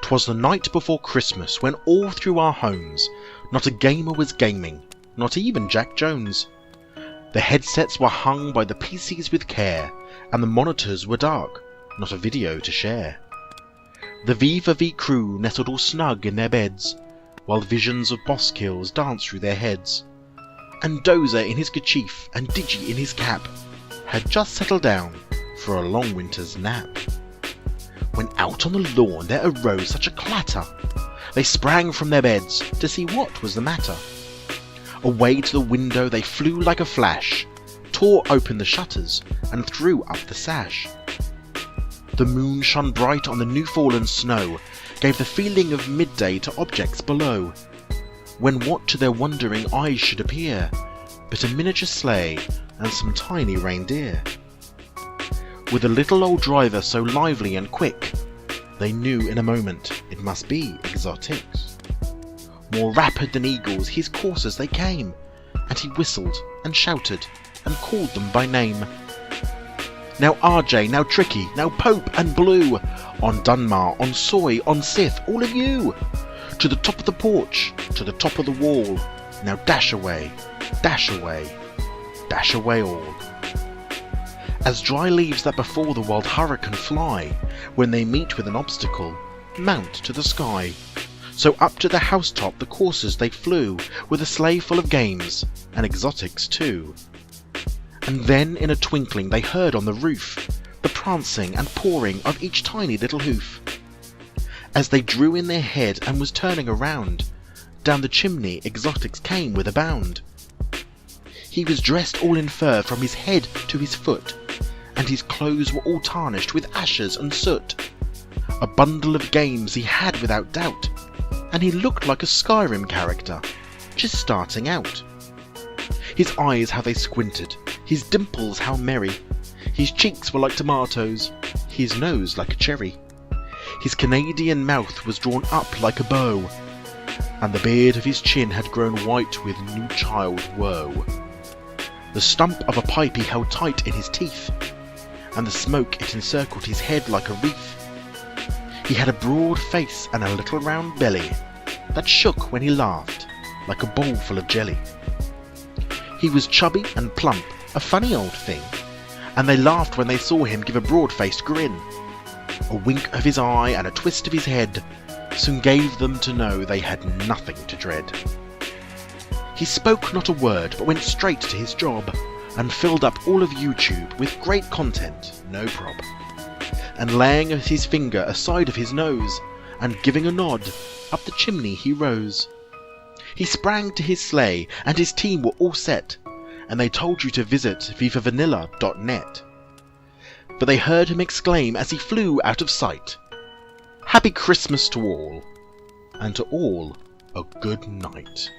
'Twas the night before Christmas, when all through our homes not a gamer was gaming, not even Jack Jones. The headsets were hung by the PCs with care, and the monitors were dark, not a video to share. The V4V crew nestled all snug in their beds, while visions of boss kills danced through their heads. And Dozer in his kerchief and Digi in his cap had just settled down for a long winter's nap. When out on the lawn there arose such a clatter, they sprang from their beds to see what was the matter. Away to the window they flew like a flash, tore open the shutters and threw up the sash. The moon shone bright on the new fallen snow, gave the feeling of midday to objects below, when what to their wondering eyes should appear but a miniature sleigh and some tiny reindeer. With a little old driver so lively and quick, they knew in a moment it must be exotics. More rapid than eagles his coursers they came, and he whistled and shouted and called them by name. Now RJ, now Tricky, now Pope and Blue, on Dunmar, on Soy, on Sith, all of you! To the top of the porch, to the top of the wall, now dash away, dash away, dash away all. As dry leaves that before the wild hurricane fly, when they meet with an obstacle, mount to the sky. So up to the housetop the coursers they flew, with a sleigh full of games, and exotics too. And then in a twinkling they heard on the roof the prancing and pawing of each tiny little hoof. As they drew in their head and was turning around, down the chimney exotics came with a bound. He was dressed all in fur from his head to his foot, and his clothes were all tarnished with ashes and soot. A bundle of games he had without doubt, and he looked like a Skyrim character, just starting out. His eyes how they squinted, his dimples how merry, his cheeks were like tomatoes, his nose like a cherry. His Canadian mouth was drawn up like a bow, and the beard of his chin had grown white with new child woe. The stump of a pipe he held tight in his teeth, and the smoke it encircled his head like a wreath. He had a broad face and a little round belly that shook when he laughed like a bowl full of jelly. He was chubby and plump, a funny old thing, and they laughed when they saw him give a broad-faced grin. A wink of his eye and a twist of his head soon gave them to know they had nothing to dread. He spoke not a word but went straight to his job, and filled up all of YouTube with great content, no prob. And laying his finger aside of his nose, and giving a nod, up the chimney he rose. He sprang to his sleigh, and his team were all set, and they told you to visit vivavanilla.net. For they heard him exclaim as he flew out of sight, "Happy Christmas to all, and to all a good night."